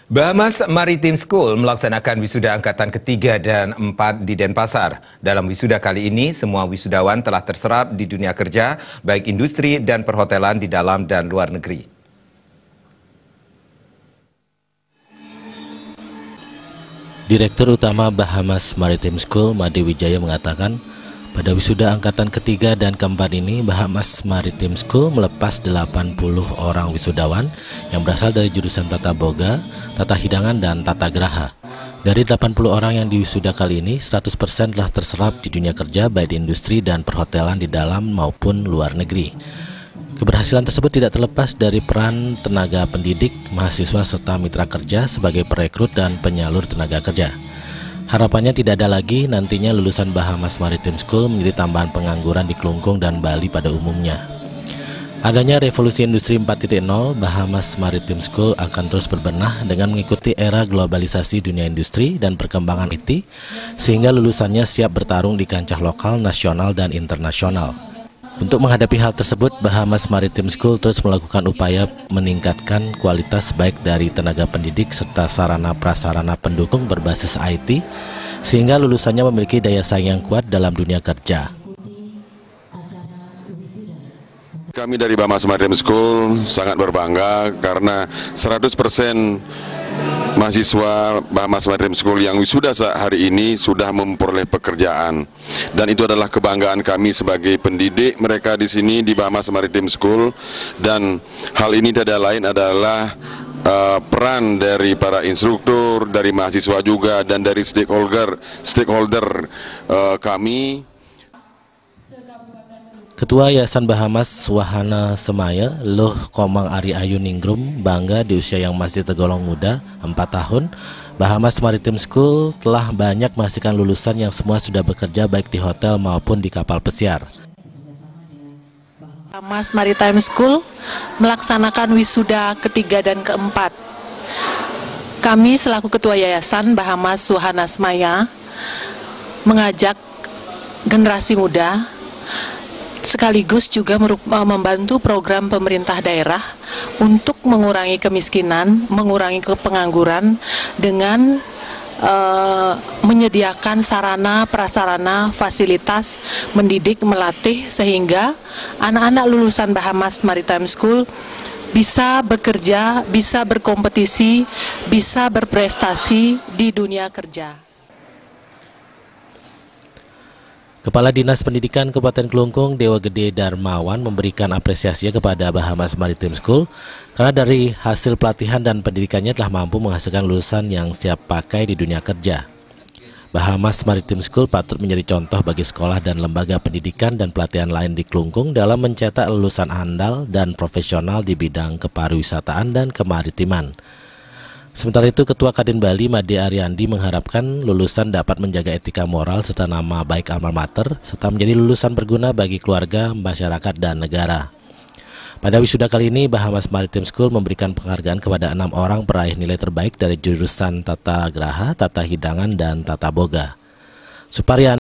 Bahamas Maritime School melaksanakan wisuda angkatan ketiga dan 4 di Denpasar. Dalam wisuda kali ini, semua wisudawan telah terserap di dunia kerja, baik industri dan perhotelan di dalam dan luar negeri. Direktur Utama Bahamas Maritime School, Made Wijaya mengatakan, pada wisuda angkatan ketiga dan keempat ini, Bahamas Maritime School melepas 80 orang wisudawan yang berasal dari jurusan Tata Boga, Tata Hidangan, dan Tata Graha. Dari 80 orang yang diwisuda kali ini, 100% telah terserap di dunia kerja baik di industri dan perhotelan di dalam maupun luar negeri. Keberhasilan tersebut tidak terlepas dari peran tenaga pendidik, mahasiswa, serta mitra kerja sebagai perekrut dan penyalur tenaga kerja. Harapannya tidak ada lagi nantinya lulusan Bahamas Maritime School menjadi tambahan pengangguran di Kelungkung dan Bali pada umumnya. Adanya revolusi industri 4.0, Bahamas Maritime School akan terus berbenah dengan mengikuti era globalisasi dunia industri dan perkembangan IT, sehingga lulusannya siap bertarung di kancah lokal, nasional, dan internasional. Untuk menghadapi hal tersebut, Bahamas Maritime School terus melakukan upaya meningkatkan kualitas baik dari tenaga pendidik serta sarana-prasarana pendukung berbasis IT, sehingga lulusannya memiliki daya saing yang kuat dalam dunia kerja. Kami dari Bahamas Maritime School sangat berbangga karena 100% mahasiswa Bahamas Maritime School yang wisuda hari ini sudah memperoleh pekerjaan, dan itu adalah kebanggaan kami sebagai pendidik mereka di sini di Bahamas Maritime School. Dan hal ini tidak lain adalah peran dari para instruktur, dari mahasiswa juga, dan dari stakeholder kami. Ketua Yayasan Bahamas Wahana Semaya, Loh Komang Ari Ayu Ningrum, bangga di usia yang masih tergolong muda, 4 tahun, Bahamas Maritime School telah banyak menghasilkan lulusan yang semua sudah bekerja baik di hotel maupun di kapal pesiar. Bahamas Maritime School melaksanakan wisuda ketiga dan keempat. Kami selaku Ketua Yayasan Bahamas Wahana Semaya mengajak generasi muda sekaligus juga membantu program pemerintah daerah untuk mengurangi kemiskinan, mengurangi pengangguran dengan menyediakan sarana, prasarana, fasilitas, mendidik, melatih sehingga anak-anak lulusan Bahamas Maritime School bisa bekerja, bisa berkompetisi, bisa berprestasi di dunia kerja. Kepala Dinas Pendidikan Kabupaten Kelungkung, Dewa Gede Darmawan, memberikan apresiasi kepada Bahamas Maritime School karena dari hasil pelatihan dan pendidikannya telah mampu menghasilkan lulusan yang siap pakai di dunia kerja. Bahamas Maritime School patut menjadi contoh bagi sekolah dan lembaga pendidikan dan pelatihan lain di Kelungkung dalam mencetak lulusan handal dan profesional di bidang kepariwisataan dan kemaritiman. Sementara itu, Ketua Kadin Bali, Made Ariandi, mengharapkan lulusan dapat menjaga etika moral serta nama baik alma mater, serta menjadi lulusan berguna bagi keluarga, masyarakat, dan negara. Pada wisuda kali ini, Bahamas Maritime School memberikan penghargaan kepada 6 orang peraih nilai terbaik dari jurusan Tata Graha, Tata Hidangan, dan Tata Boga. Suparyan